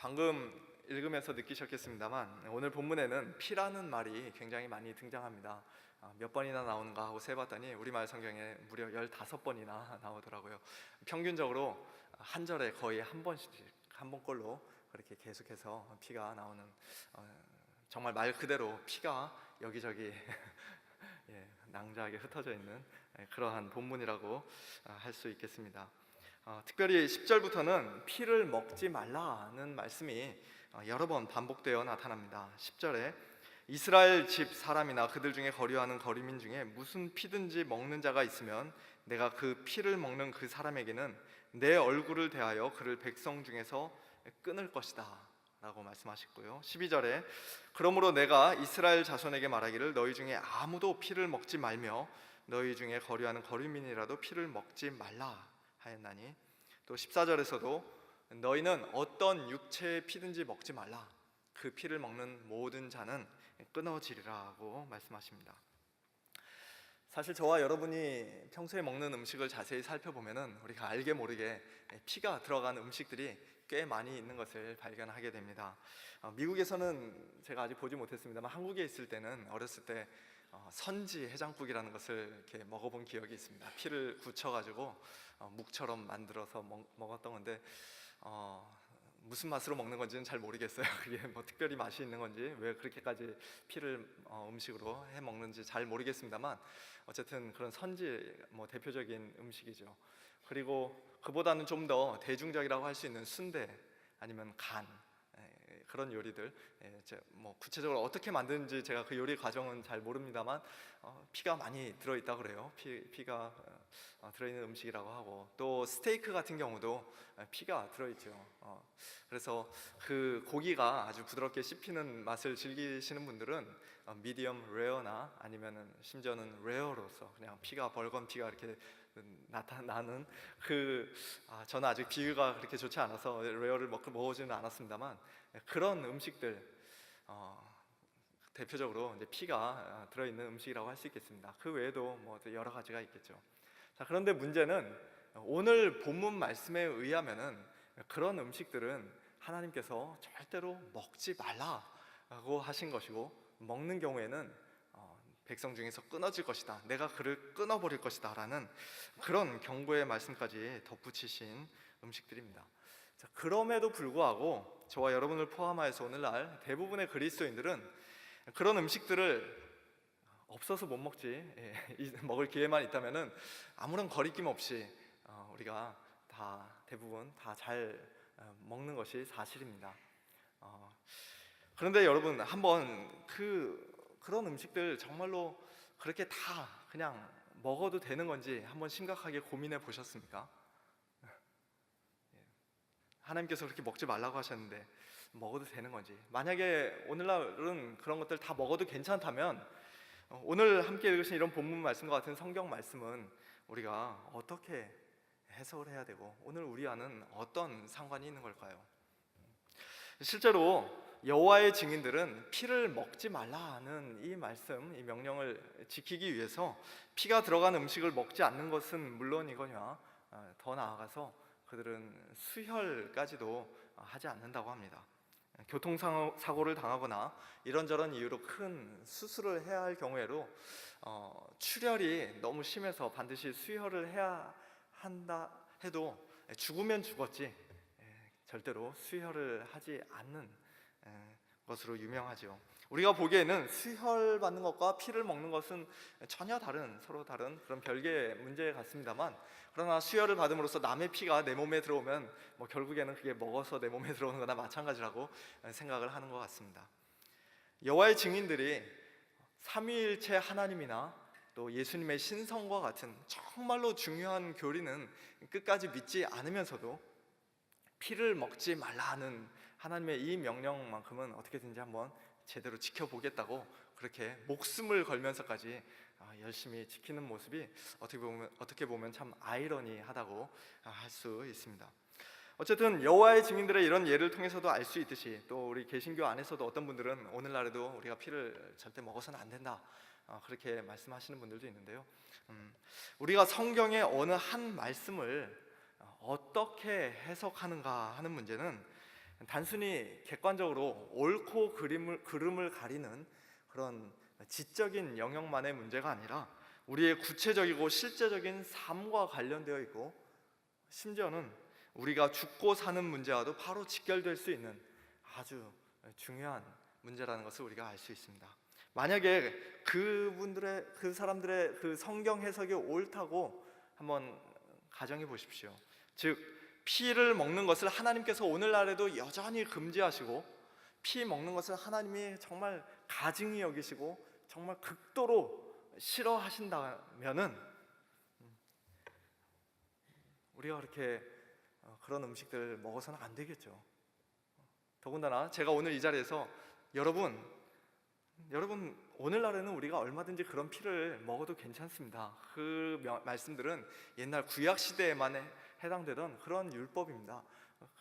방금 읽으면서 느끼셨겠습니다만 오늘 본문에는 피라는 말이 굉장히 많이 등장합니다. 몇 번이나 나오는가 하고 세봤더니 우리말 성경에 무려 15번이나 나오더라고요. 평균적으로 한 절에 거의 한 번씩, 한 번꼴로 그렇게 계속해서 피가 나오는, 정말 말 그대로 피가 여기저기 낭자하게 흩어져 있는 그러한 본문이라고 할 수 있겠습니다. 특별히 10절부터는 피를 먹지 말라는 말씀이 여러 번 반복되어 나타납니다. 10절에 이스라엘 집 사람이나 그들 중에 거류하는 거류민 중에 무슨 피든지 먹는 자가 있으면 내가 그 피를 먹는 그 사람에게는 내 얼굴을 대하여 그를 백성 중에서 끊을 것이다 라고 말씀하셨고요. 12절에 그러므로 내가 이스라엘 자손에게 말하기를 너희 중에 아무도 피를 먹지 말며 너희 중에 거류하는 거류민이라도 피를 먹지 말라 하였나니, 또 14절에서도 너희는 어떤 육체의 피든지 먹지 말라, 그 피를 먹는 모든 자는 끊어지리라고 말씀하십니다. 사실 저와 여러분이 평소에 먹는 음식을 자세히 살펴보면 우리가 알게 모르게 피가 들어간 음식들이 꽤 많이 있는 것을 발견하게 됩니다. 미국에서는 제가 아직 보지 못했습니다만 한국에 있을 때는 어렸을 때 선지 해장국이라는 것을 이렇게 먹어본 기억이 있습니다. 피를 굳혀가지고 묵처럼 만들어서 먹었던 건데 무슨 맛으로 먹는 건지는 잘 모르겠어요. 그게 뭐 특별히 맛이 있는 건지 왜 그렇게까지 피를 음식으로 해 먹는지 잘 모르겠습니다만 어쨌든 그런 선지 대표적인 음식이죠. 그리고 그보다는 좀 더 대중적이라고 할 수 있는 순대 아니면 간, 그런 요리들, 구체적으로 어떻게 만드는지 제가 그 요리 과정은 잘 모릅니다만 피가 많이 들어있다고 그래요. 피가 들어있는 음식이라고 하고, 또 스테이크 같은 경우도 피가 들어있죠. 그래서 그 고기가 아주 부드럽게 씹히는 맛을 즐기시는 분들은 미디엄 레어나 아니면은 심지어는 레어로서 그냥 피가, 벌건 피가 이렇게 나타나는 저는 아직 비유가 그렇게 좋지 않아서 레어를 먹어보지는 않았습니다만 그런 음식들, 대표적으로 이제 피가 들어있는 음식이라고 할 수 있겠습니다. 그 외에도 여러 가지가 있겠죠. 자, 그런데 문제는 오늘 본문 말씀에 의하면은 그런 음식들은 하나님께서 절대로 먹지 말라고 하신 것이고, 먹는 경우에는 백성 중에서 끊어질 것이다, 내가 그를 끊어버릴 것이다 라는 그런 경고의 말씀까지 덧붙이신 음식들입니다. 자, 그럼에도 불구하고 저와 여러분을 포함하여서 오늘날 대부분의 그리스도인들은 그런 음식들을 없어서 못 먹지, 먹을 기회만 있다면은 아무런 거리낌 없이 우리가 대부분 다 잘 먹는 것이 사실입니다. 그런데 여러분, 한번 그런 음식들 정말로 그렇게 다 그냥 먹어도 되는 건지 한번 심각하게 고민해 보셨습니까? 하나님께서 그렇게 먹지 말라고 하셨는데 먹어도 되는 건지, 만약에 오늘날은 그런 것들 다 먹어도 괜찮다면 오늘 함께 읽으신 이런 본문 말씀과 같은 성경 말씀은 우리가 어떻게 해석을 해야 되고 오늘 우리와는 어떤 상관이 있는 걸까요? 실제로 여호와의 증인들은 피를 먹지 말라는 이 말씀, 이 명령을 지키기 위해서 피가 들어간 음식을 먹지 않는 것은 물론이거니와 더 나아가서 그들은 수혈까지도 하지 않는다고 합니다. 교통사고를 당하거나 이런저런 이유로 큰 수술을 해야 할 경우에도 출혈이 너무 심해서 반드시 수혈을 해야 한다 해도 죽으면 죽었지 절대로 수혈을 하지 않는 것으로 유명하죠. 우리가 보기에는 수혈받는 것과 피를 먹는 것은 전혀 서로 다른 그런 별개의 문제 같습니다만, 그러나 수혈을 받음으로써 남의 피가 내 몸에 들어오면 결국에는 그게 먹어서 내 몸에 들어오는 거나 마찬가지라고 생각을 하는 것 같습니다. 여호와의 증인들이 삼위일체 하나님이나 또 예수님의 신성과 같은 정말로 중요한 교리는 끝까지 믿지 않으면서도 피를 먹지 말라는 하나님의 이 명령만큼은 어떻게든지 한번 제대로 지켜보겠다고 그렇게 목숨을 걸면서까지 열심히 지키는 모습이 어떻게 보면 참 아이러니하다고 할 수 있습니다. 어쨌든 여호와의 증인들의 이런 예를 통해서도 알 수 있듯이, 또 우리 개신교 안에서도 어떤 분들은 오늘날에도 우리가 피를 절대 먹어서는 안 된다 그렇게 말씀하시는 분들도 있는데요. 우리가 성경의 어느 한 말씀을 어떻게 해석하는가 하는 문제는 단순히 객관적으로 옳고 그름을 가리는 그런 지적인 영역만의 문제가 아니라 우리의 구체적이고 실제적인 삶과 관련되어 있고, 심지어는 우리가 죽고 사는 문제와도 바로 직결될 수 있는 아주 중요한 문제라는 것을 우리가 알 수 있습니다. 만약에 그 사람들의 그 성경 해석이 옳다고 한번 가정해 보십시오. 즉, 피를 먹는 것을 하나님께서 오늘날에도 여전히 금지하시고, 피 먹는 것을 하나님이 정말 가증히 여기시고 정말 극도로 싫어하신다면은 우리가 그렇게 그런 음식들 먹어서는 안 되겠죠. 더군다나 제가 오늘 이 자리에서 여러분 오늘날에는 우리가 얼마든지 그런 피를 먹어도 괜찮습니다. 그 말씀들은 옛날 구약 시대에만 해당되던 그런 율법입니다.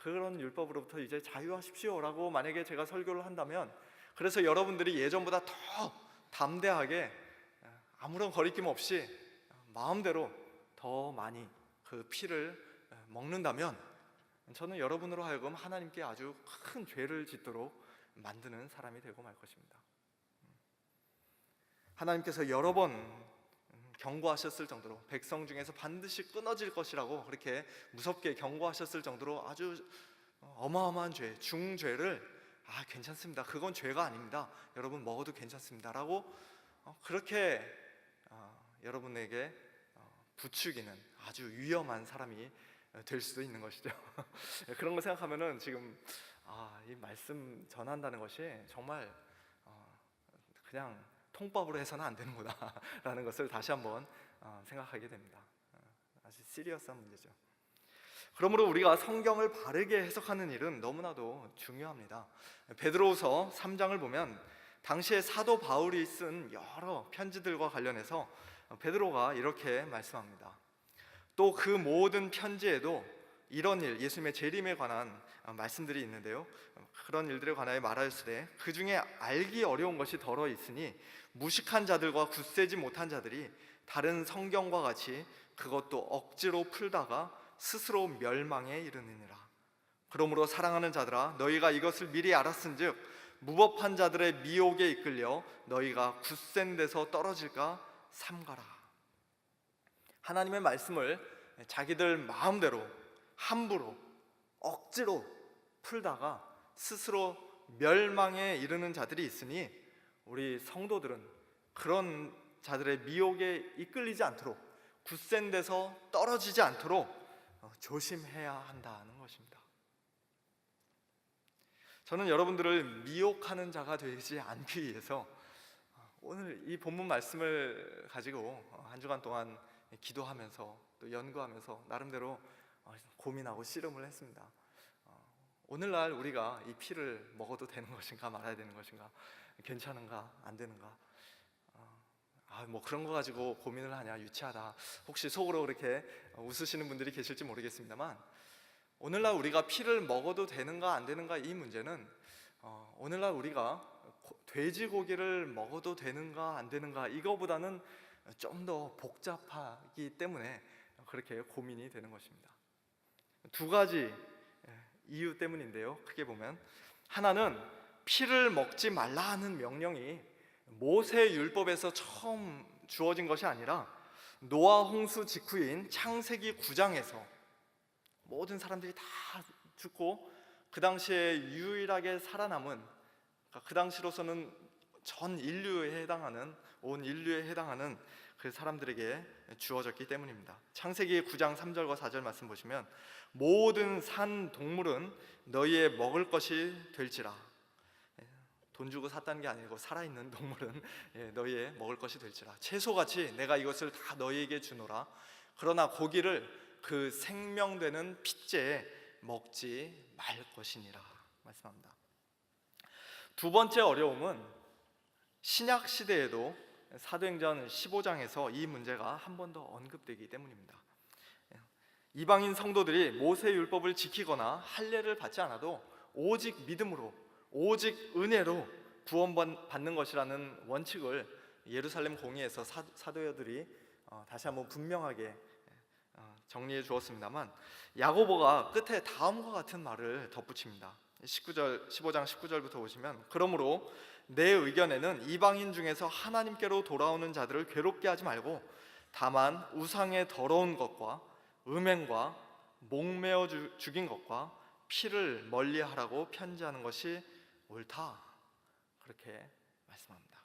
그런 율법으로부터 이제 자유하십시오라고 만약에 제가 설교를 한다면, 그래서 여러분들이 예전보다 더 담대하게 아무런 거리낌 없이 마음대로 더 많이 그 피를 먹는다면, 저는 여러분으로 하여금 하나님께 아주 큰 죄를 짓도록 만드는 사람이 되고 말 것입니다. 하나님께서 여러 번 경고하셨을 정도로, 백성 중에서 반드시 끊어질 것이라고 그렇게 무섭게 경고하셨을 정도로 아주 어마어마한 죄, 중죄를 괜찮습니다, 그건 죄가 아닙니다, 여러분 먹어도 괜찮습니다 라고 그렇게 여러분에게 부추기는 아주 위험한 사람이 될 수도 있는 것이죠. 그런 거 생각하면은 지금 이 말씀 전한다는 것이 정말 그냥 통밥으로 해서는 안 되는구나 라는 것을 다시 한번 생각하게 됩니다. 아주 시리어스한 문제죠. 그러므로 우리가 성경을 바르게 해석하는 일은 너무나도 중요합니다. 베드로후서 3장을 보면 당시에 사도 바울이 쓴 여러 편지들과 관련해서 베드로가 이렇게 말씀합니다. 또 그 모든 편지에도 이런 일, 예수님의 재림에 관한 말씀들이 있는데요, 그런 일들에 관하여 말하였으되 그 중에 알기 어려운 것이 덜어 있으니 무식한 자들과 굳세지 못한 자들이 다른 성경과 같이 그것도 억지로 풀다가 스스로 멸망에 이르느니라. 그러므로 사랑하는 자들아, 너희가 이것을 미리 알았은즉 무법한 자들의 미혹에 이끌려 너희가 굳센 데서 떨어질까 삼가라. 하나님의 말씀을 자기들 마음대로 함부로 억지로 풀다가 스스로 멸망에 이르는 자들이 있으니 우리 성도들은 그런 자들의 미혹에 이끌리지 않도록, 굳센 데서 떨어지지 않도록 조심해야 한다는 것입니다. 저는 여러분들을 미혹하는 자가 되지 않기 위해서 오늘 이 본문 말씀을 가지고 한 주간 동안 기도하면서 또 연구하면서 나름대로 고민하고 씨름을 했습니다. 오늘날 우리가 이 피를 먹어도 되는 것인가 말아야 되는 것인가, 괜찮은가 안 되는가, 뭐 그런 거 가지고 고민을 하냐, 유치하다, 혹시 속으로 그렇게 웃으시는 분들이 계실지 모르겠습니다만, 오늘날 우리가 피를 먹어도 되는가 안 되는가 이 문제는 오늘날 우리가 돼지고기를 먹어도 되는가 안 되는가 이거보다는 좀 더 복잡하기 때문에 그렇게 고민이 되는 것입니다. 두 가지 이유 때문인데요, 크게 보면 하나는 피를 먹지 말라 하는 명령이 모세 율법에서 처음 주어진 것이 아니라 노아 홍수 직후인 창세기 9장에서 모든 사람들이 다 죽고 그 당시에 유일하게 살아남은, 그 당시로서는 전 인류에 해당하는, 온 인류에 해당하는 그 사람들에게 주어졌기 때문입니다. 창세기 9장 3절과 4절 말씀 보시면 모든 산 동물은 너희의 먹을 것이 될지라. 돈 주고 샀다는 게 아니고 살아있는 동물은 너희의 먹을 것이 될지라. 채소같이 내가 이것을 다 너희에게 주노라. 그러나 고기를 그 생명되는 핏째에 먹지 말 것이니라 말씀합니다. 두 번째 어려움은 신약 시대에도 사도행전 15장에서 이 문제가 한 번 더 언급되기 때문입니다. 이방인 성도들이 모세 율법을 지키거나 할례를 받지 않아도 오직 믿음으로, 오직 은혜로 구원받는 것이라는 원칙을 예루살렘 공의에서 사도들이 다시 한번 분명하게 정리해 주었습니다만 야고보가 끝에 다음과 같은 말을 덧붙입니다. 15장 19절부터 보시면 그러므로 내 의견에는 이방인 중에서 하나님께로 돌아오는 자들을 괴롭게 하지 말고 다만 우상의 더러운 것과 음행과 목매어 죽인 것과 피를 멀리하라고 편지하는 것이 옳다. 그렇게 말씀합니다.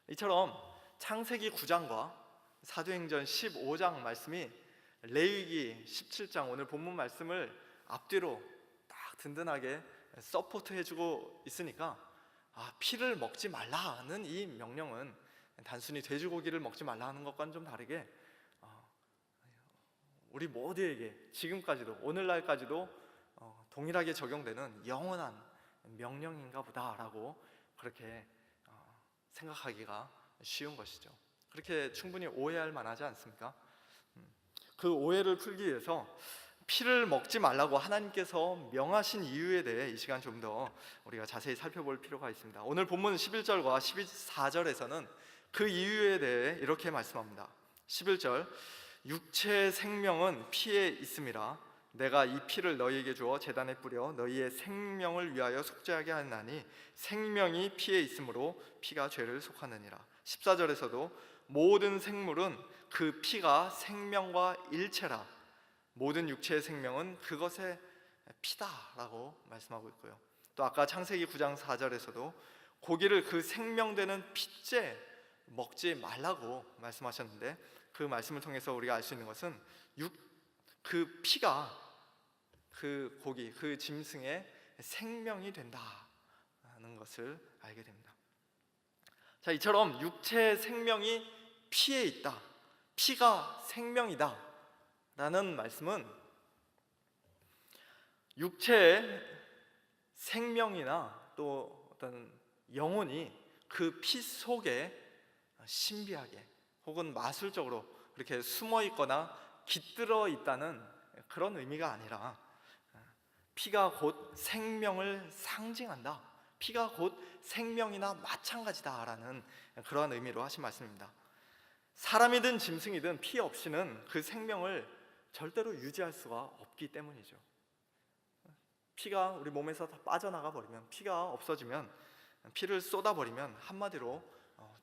이처럼 창세기 9장과 사도행전 15장 말씀이 레위기 17장 오늘 본문 말씀을 앞뒤로 딱 든든하게 서포트 해주고 있으니까 피를 먹지 말라는 이 명령은 단순히 돼지고기를 먹지 말라는 것과는 좀 다르게 우리 모두에게 지금까지도 오늘날까지도 동일하게 적용되는 영원한 명령인가 보다라고 그렇게 생각하기가 쉬운 것이죠. 그렇게 충분히 오해할 만하지 않습니까? 그 오해를 풀기 위해서 피를 먹지 말라고 하나님께서 명하신 이유에 대해 이 시간 좀 더 우리가 자세히 살펴볼 필요가 있습니다. 오늘 본문 11절과 14절에서는 그 이유에 대해 이렇게 말씀합니다. 11절 육체의 생명은 피에 있음이라 내가 이 피를 너희에게 주어 제단에 뿌려 너희의 생명을 위하여 속죄하게 하나니 생명이 피에 있으므로 피가 죄를 속하느니라. 14절에서도 모든 생물은 그 피가 생명과 일체라 모든 육체의 생명은 그것의 피다라고 말씀하고 있고요. 또 아까 창세기 9장 4절에서도 고기를 그 생명되는 피째 먹지 말라고 말씀하셨는데 그 말씀을 통해서 우리가 알 수 있는 것은 그 피가 그 고기, 그 짐승의 생명이 된다는 것을 알게 됩니다. 자, 이처럼 육체의 생명이 피에 있다, 피가 생명이다 라는 말씀은 육체의 생명이나 또 어떤 영혼이 그 피 속에 신비하게 혹은 마술적으로 그렇게 숨어 있거나 깃들어 있다는 그런 의미가 아니라 피가 곧 생명을 상징한다, 피가 곧 생명이나 마찬가지다라는 그러한 의미로 하신 말씀입니다. 사람이든 짐승이든 피 없이는 그 생명을 절대로 유지할 수가 없기 때문이죠. 피가 우리 몸에서 다 빠져나가 버리면, 피가 없어지면, 피를 쏟아버리면 한마디로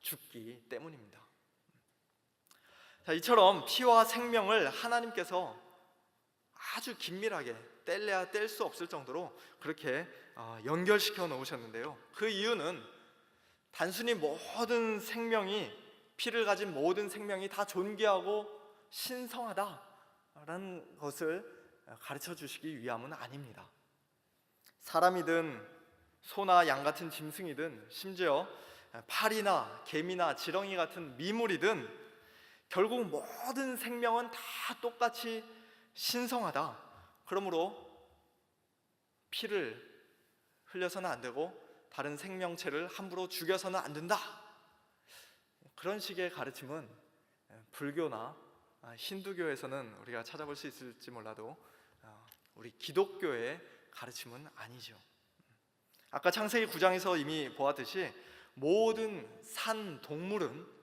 죽기 때문입니다. 자, 이처럼 피와 생명을 하나님께서 아주 긴밀하게 뗄래야 뗄 수 없을 정도로 그렇게 연결시켜 놓으셨는데요. 그 이유는 단순히 모든 생명이, 피를 가진 모든 생명이 다 존귀하고 신성하다라는 것을 가르쳐 주시기 위함은 아닙니다. 사람이든 소나 양 같은 짐승이든 심지어 파리나 개미나 지렁이 같은 미물이든 결국 모든 생명은 다 똑같이 신성하다. 그러므로 피를 흘려서는 안 되고 다른 생명체를 함부로 죽여서는 안 된다. 그런 식의 가르침은 불교나 힌두교에서는 우리가 찾아볼 수 있을지 몰라도 우리 기독교의 가르침은 아니죠. 아까 창세기 9장에서 이미 보았듯이 모든 산 동물은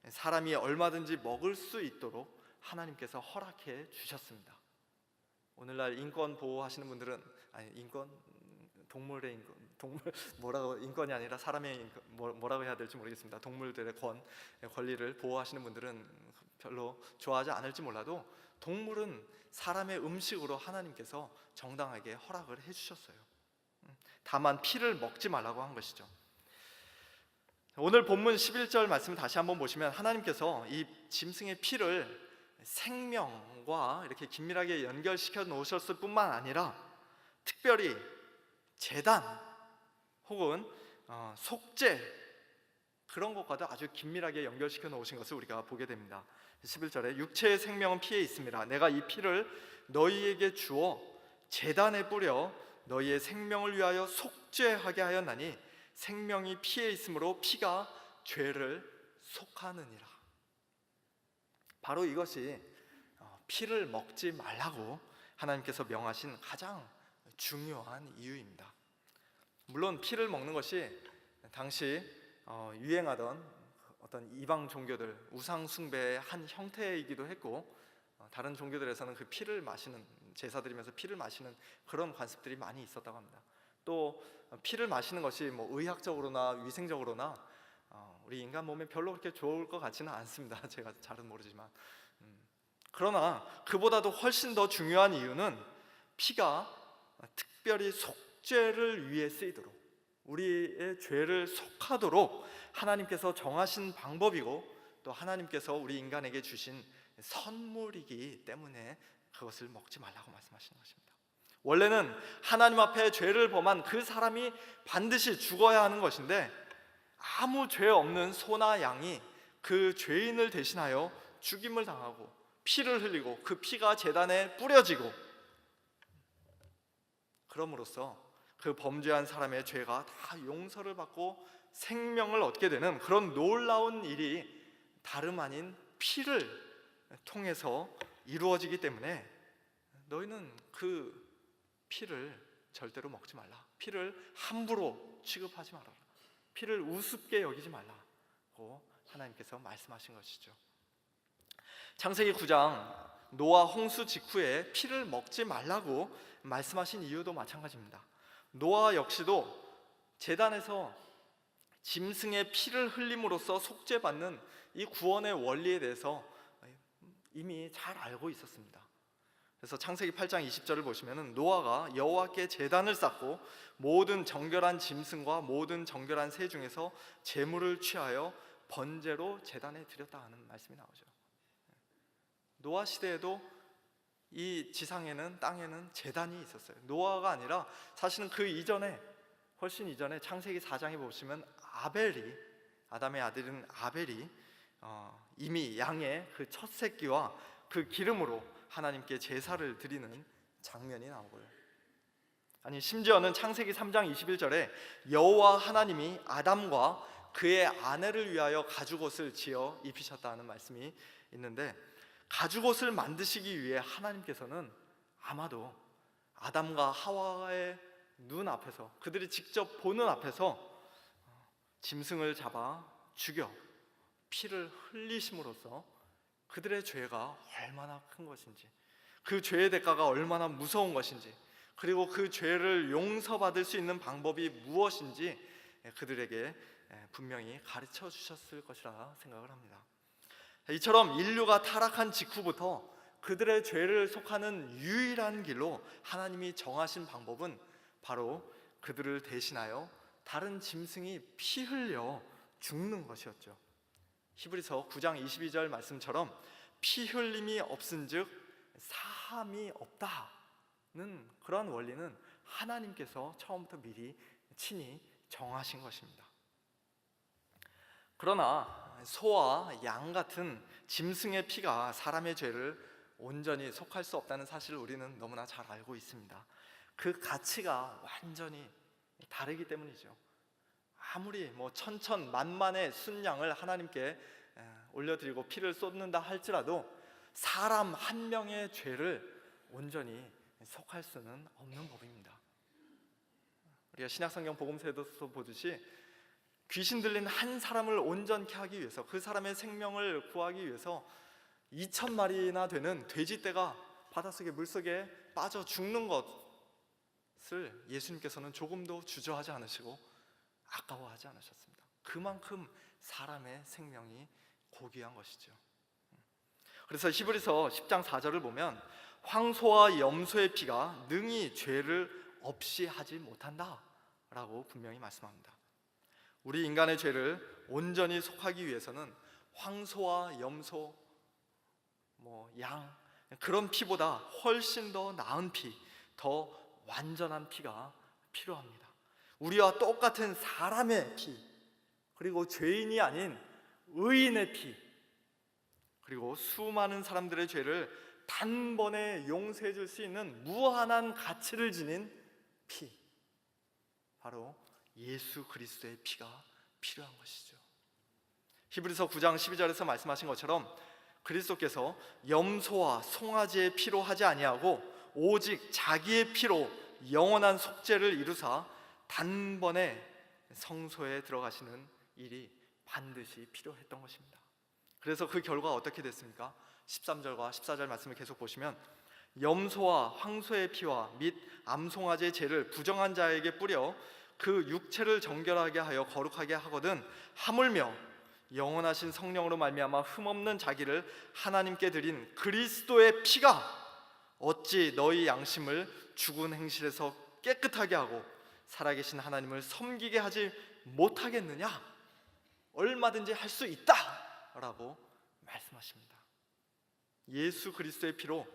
사람이 얼마든지 먹을 수 있도록 하나님께서 허락해 주셨습니다. 오늘날 인권 보호하시는 분들은 동물의 인권, 뭐라고 인권이 아니라 사람의 인권, 뭐라고 해야 될지 모르겠습니다. 동물들의 권리를 보호하시는 분들은 별로 좋아하지 않을지 몰라도 동물은 사람의 음식으로 하나님께서 정당하게 허락을 해주셨어요. 다만 피를 먹지 말라고 한 것이죠. 오늘 본문 11절 말씀 다시 한번 보시면 하나님께서 이 짐승의 피를 생명과 이렇게 긴밀하게 연결시켜 놓으셨을 뿐만 아니라 특별히 제단 혹은 속죄 그런 것과도 아주 긴밀하게 연결시켜 놓으신 것을 우리가 보게 됩니다. 11절에 육체의 생명은 피에 있습니다. 내가 이 피를 너희에게 주어 제단에 뿌려 너희의 생명을 위하여 속죄하게 하였나니 생명이 피에 있으므로 피가 죄를 속하느니라. 바로 이것이 피를 먹지 말라고 하나님께서 명하신 가장 중요한 이유입니다. 물론 피를 먹는 것이 당시 유행하던 어떤 이방 종교들 우상 숭배의 한 형태이기도 했고 다른 종교들에서는 그 피를 마시는, 제사 드리면서 피를 마시는 그런 관습들이 많이 있었다고 합니다. 또 피를 마시는 것이 뭐 의학적으로나 위생적으로나 우리 인간 몸에 별로 그렇게 좋을 것 같지는 않습니다. 제가 잘은 모르지만 그러나 그보다도 훨씬 더 중요한 이유는 피가 특별히 속죄를 위해 쓰이도록, 우리의 죄를 속하도록 하나님께서 정하신 방법이고, 또 하나님께서 우리 인간에게 주신 선물이기 때문에 그것을 먹지 말라고 말씀하시는 것입니다. 원래는 하나님 앞에 죄를 범한 그 사람이 반드시 죽어야 하는 것인데, 아무 죄 없는 소나 양이 그 죄인을 대신하여 죽임을 당하고 피를 흘리고 그 피가 제단에 뿌려지고, 그럼으로써 그 범죄한 사람의 죄가 다 용서를 받고 생명을 얻게 되는 그런 놀라운 일이 다름 아닌 피를 통해서 이루어지기 때문에 너희는 그 피를 절대로 먹지 말라, 피를 함부로 취급하지 말아라, 피를 우습게 여기지 말라고 하나님께서 말씀하신 것이죠. 창세기 9장 노아 홍수 직후에 피를 먹지 말라고 말씀하신 이유도 마찬가지입니다. 노아 역시도 제단에서 짐승의 피를 흘림으로써 속죄받는 이 구원의 원리에 대해서 이미 잘 알고 있었습니다. 그래서 창세기 8장 20절을 보시면 노아가 여호와께 제단을 쌓고 모든 정결한 짐승과 모든 정결한 새 중에서 제물을 취하여 번제로 제단에 드렸다 하는 말씀이 나오죠. 노아 시대에도 이 지상에는, 땅에는 제단이 있었어요. 노아가 아니라 사실은 그 이전에, 훨씬 이전에 창세기 4장에 보시면 아벨이, 아담의 아들인 아벨이 이미 양의 그 첫 새끼와 그 기름으로 하나님께 제사를 드리는 장면이 나오고요. 아니, 심지어는 창세기 3장 21절에 여호와 하나님이 아담과 그의 아내를 위하여 가죽옷을 지어 입히셨다는 말씀이 있는데, 가죽옷을 만드시기 위해 하나님께서는 아마도 아담과 하와의 눈 앞에서, 그들이 직접 보는 앞에서 짐승을 잡아 죽여 피를 흘리심으로써 그들의 죄가 얼마나 큰 것인지, 그 죄의 대가가 얼마나 무서운 것인지, 그리고 그 죄를 용서받을 수 있는 방법이 무엇인지 그들에게 분명히 가르쳐 주셨을 것이라 생각을 합니다. 이처럼 인류가 타락한 직후부터 그들의 죄를 속하는 유일한 길로 하나님이 정하신 방법은 바로 그들을 대신하여 다른 짐승이 피 흘려 죽는 것이었죠. 히브리서 9장 22절 말씀처럼 피 흘림이 없은즉 사함이 없다는 그러한 원리는 하나님께서 처음부터 미리 친히 정하신 것입니다. 그러나 소와 양 같은 짐승의 피가 사람의 죄를 온전히 속할 수 없다는 사실을 우리는 너무나 잘 알고 있습니다. 그 가치가 완전히 다르기 때문이죠. 아무리 천천만만의 순양을 하나님께 올려드리고 피를 쏟는다 할지라도 사람 한 명의 죄를 온전히 속할 수는 없는 법입니다. 우리가 신약성경 복음서에서 보듯이 귀신 들린 한 사람을 온전케 하기 위해서, 그 사람의 생명을 구하기 위해서 2,000마리나 되는 돼지떼가 바닷속에 물속에 빠져 죽는 것을 예수님께서는 조금도 주저하지 않으시고 아까워하지 않으셨습니다. 그만큼 사람의 생명이 고귀한 것이죠. 그래서 히브리서 10장 4절을 보면 황소와 염소의 피가 능히 죄를 없이 하지 못한다 라고 분명히 말씀합니다. 우리 인간의 죄를 온전히 속하기 위해서는 황소와 염소, 양, 그런 피보다 훨씬 더 나은 피, 더 완전한 피가 필요합니다. 우리와 똑같은 사람의 피, 그리고 죄인이 아닌 의인의 피, 그리고 수많은 사람들의 죄를 단번에 용서해 줄 수 있는 무한한 가치를 지닌 피, 바로 예수 그리스도의 피가 필요한 것이죠. 히브리서 9장 12절에서 말씀하신 것처럼 그리스도께서 염소와 송아지의 피로 하지 아니하고 오직 자기의 피로 영원한 속죄를 이루사 단번에 성소에 들어가시는 일이 반드시 필요했던 것입니다. 그래서 그 결과 어떻게 됐습니까? 13절과 14절 말씀을 계속 보시면 염소와 황소의 피와 및 암송아지의 죄를 부정한 자에게 뿌려 그 육체를 정결하게 하여 거룩하게 하거든 하물며 영원하신 성령으로 말미암아 흠없는 자기를 하나님께 드린 그리스도의 피가 어찌 너희 양심을 죽은 행실에서 깨끗하게 하고 살아계신 하나님을 섬기게 하지 못하겠느냐? 얼마든지 할 수 있다! 라고 말씀하십니다. 예수 그리스도의 피로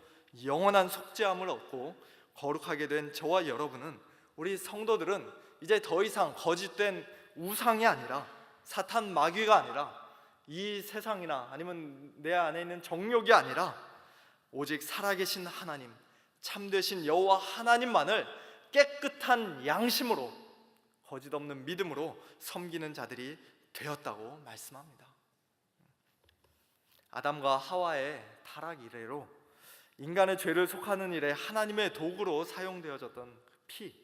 영원한 속죄함을 얻고 거룩하게 된 저와 여러분은, 우리 성도들은 이제 더 이상 거짓된 우상이 아니라, 사탄 마귀가 아니라, 이 세상이나 아니면 내 안에 있는 정욕이 아니라 오직 살아계신 하나님, 참되신 여호와 하나님만을 깨끗한 양심으로, 거짓 없는 믿음으로 섬기는 자들이 되었다고 말씀합니다. 아담과 하와의 타락 이래로 인간의 죄를 속하는 일에 하나님의 도구로 사용되어졌던 피,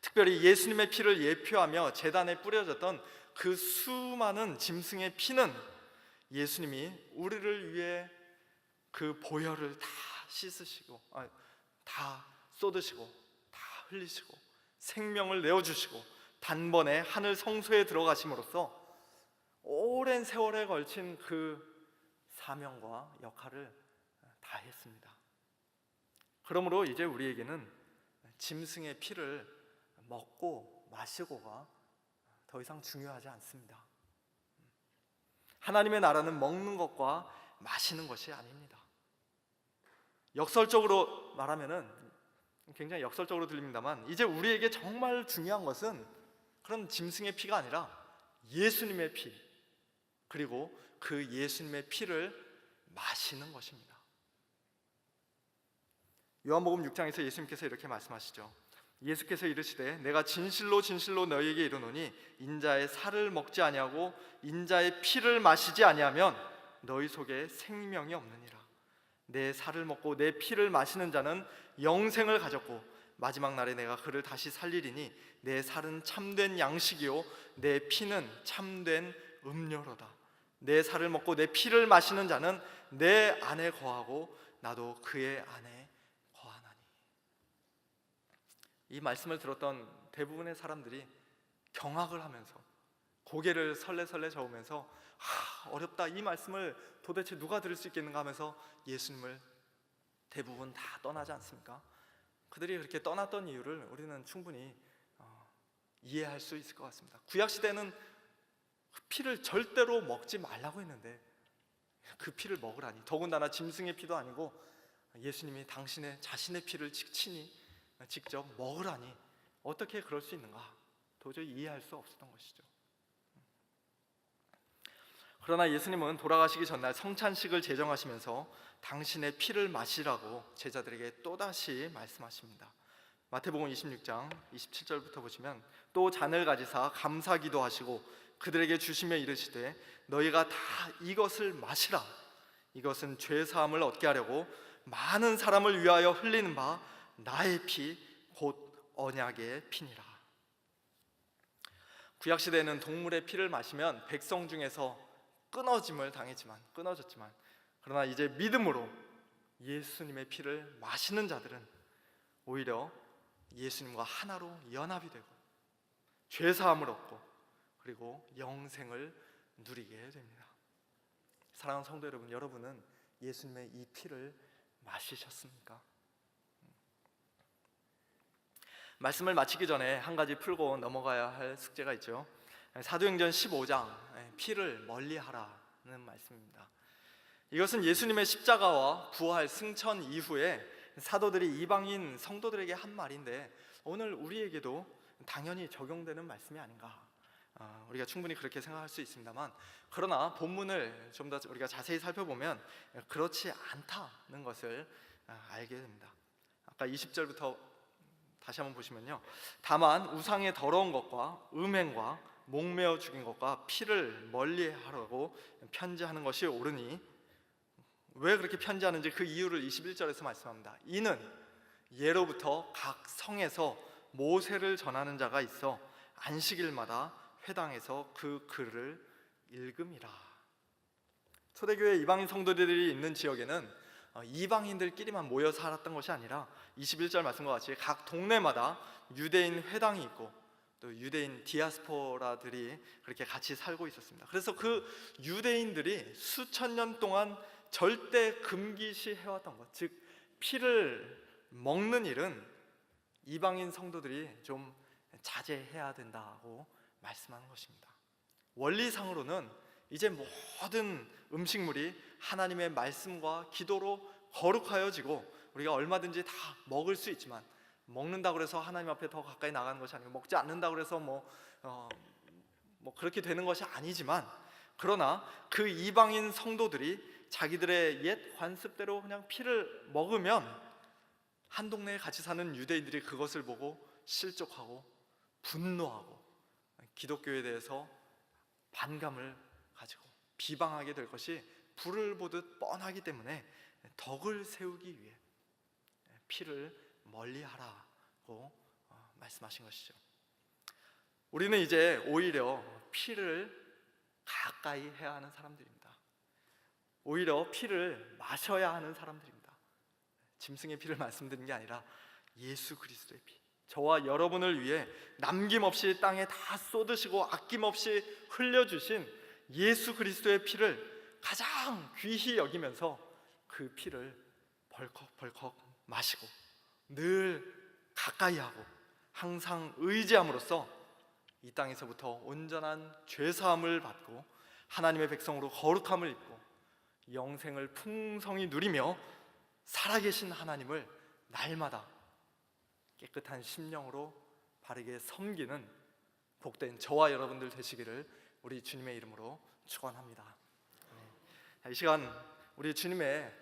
특별히 예수님의 피를 예표하며 제단에 뿌려졌던 그 수많은 짐승의 피는 예수님이 우리를 위해 그 보혈을 다 씻으시고, 다 쏟으시고, 다 흘리시고, 생명을 내어주시고 단번에 하늘 성소에 들어가심으로써 오랜 세월에 걸친 그 사명과 역할을 다 했습니다. 그러므로 이제 우리에게는 짐승의 피를 먹고 마시고가 더 이상 중요하지 않습니다. 하나님의 나라는 먹는 것과 마시는 것이 아닙니다. 역설적으로 말하면은, 굉장히 역설적으로 들립니다만, 이제 우리에게 정말 중요한 것은 그런 짐승의 피가 아니라 예수님의 피, 그리고 그 예수님의 피를 마시는 것입니다. 요한복음 6장에서 예수님께서 이렇게 말씀하시죠. 예수께서 이르시되 내가 진실로 진실로 너희에게 이르노니 인자의 살을 먹지 아니하고 인자의 피를 마시지 아니하면 너희 속에 생명이 없느니라. 내 살을 먹고 내 피를 마시는 자는 영생을 가졌고 마지막 날에 내가 그를 다시 살리리니 내 살은 참된 양식이요 내 피는 참된 음료로다. 내 살을 먹고 내 피를 마시는 자는 내 안에 거하고 나도 그의 안에 거하나니. 이 말씀을 들었던 대부분의 사람들이 경악을 하면서 고개를 설레설레 저으면서 어렵다, 이 말씀을 도대체 누가 들을 수 있겠는가 하면서 예수님을 대부분 다 떠나지 않습니까? 그들이 그렇게 떠났던 이유를 우리는 충분히 이해할 수 있을 것 같습니다. 구약시대는 그 피를 절대로 먹지 말라고 했는데 그 피를 먹으라니, 더군다나 짐승의 피도 아니고 예수님이 당신의 자신의 피를 친히 직접 먹으라니 어떻게 그럴 수 있는가, 도저히 이해할 수 없었던 것이죠. 그러나 예수님은 돌아가시기 전날 성찬식을 제정하시면서 당신의 피를 마시라고 제자들에게 또다시 말씀하십니다. 마태복음 26장 27절부터 보시면 또 잔을 가지사 감사기도 하시고 그들에게 주시며 이르시되 너희가 다 이것을 마시라. 이것은 죄 사함을 얻게 하려고 많은 사람을 위하여 흘리는 바 나의 피 곧 언약의 피니라. 구약시대에는 동물의 피를 마시면 백성 중에서 끊어졌지만 그러나 이제 믿음으로 예수님의 피를 마시는 자들은 오히려 예수님과 하나로 연합이 되고 죄 사함을 얻고 그리고 영생을 누리게 됩니다. 사랑하는 성도 여러분, 여러분은 예수님의 이 피를 마시셨습니까? 말씀을 마치기 전에 한 가지 풀고 넘어가야 할 숙제가 있죠. 사도행전 15장 피를 멀리하라는 말씀입니다. 이것은 예수님의 십자가와 부활 승천 이후에 사도들이 이방인 성도들에게 한 말인데 오늘 우리에게도 당연히 적용되는 말씀이 아닌가, 우리가 충분히 그렇게 생각할 수 있습니다만, 그러나 본문을 좀 더 우리가 자세히 살펴보면 그렇지 않다는 것을 알게 됩니다. 아까 20절부터 다시 한번 보시면요, 다만 우상의 더러운 것과 음행과 목매어 죽인 것과 피를 멀리하라고 편지하는 것이 옳으니, 왜 그렇게 편지하는지 그 이유를 21절에서 말씀합니다. 이는 예로부터 각 성에서 모세를 전하는 자가 있어 안식일마다 회당에서 그 글을 읽음이라. 초대교회 이방인 성도들이 있는 지역에는 이방인들끼리만 모여 살았던 것이 아니라 21절 말씀과 같이 각 동네마다 유대인 회당이 있고 또 유대인 디아스포라들이 그렇게 같이 살고 있었습니다. 그래서 그 유대인들이 수천 년 동안 절대 금기시 해왔던 것, 즉 피를 먹는 일은 이방인 성도들이 좀 자제해야 된다고 말씀하는 것입니다. 원리상으로는 이제 모든 음식물이 하나님의 말씀과 기도로 거룩하여지고 우리가 얼마든지 다 먹을 수 있지만, 먹는다고 해서 하나님 앞에 더 가까이 나가는 것이 아니고, 먹지 않는다고 해서 그렇게 되는 것이 아니지만, 그러나 그 이방인 성도들이 자기들의 옛 관습대로 그냥 피를 먹으면 한 동네에 같이 사는 유대인들이 그것을 보고 실족하고 분노하고 기독교에 대해서 반감을 가지고 비방하게 될 것이 불을 보듯 뻔하기 때문에 덕을 세우기 위해 피를 멀리하라고 말씀하신 것이죠. 우리는 이제 오히려 피를 가까이 해야 하는 사람들입니다. 오히려 피를 마셔야 하는 사람들입니다. 짐승의 피를 말씀드린 게 아니라 예수 그리스도의 피, 저와 여러분을 위해 남김없이 땅에 다 쏟으시고 아낌없이 흘려주신 예수 그리스도의 피를 가장 귀히 여기면서 그 피를 벌컥벌컥 마시고 늘 가까이 하고 항상 의지함으로써 이 땅에서부터 온전한 죄사함을 받고 하나님의 백성으로 거룩함을 입고 영생을 풍성히 누리며 살아계신 하나님을 날마다 깨끗한 심령으로 바르게 섬기는 복된 저와 여러분들 되시기를 우리 주님의 이름으로 축원합니다. 이 시간 우리 주님의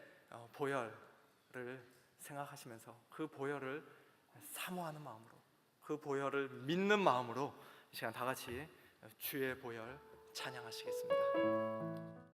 보혈을 생각하시면서 그 보혈을 사모하는 마음으로, 그 보혈을 믿는 마음으로 이 시간 다 같이 주의 보혈 찬양하시겠습니다.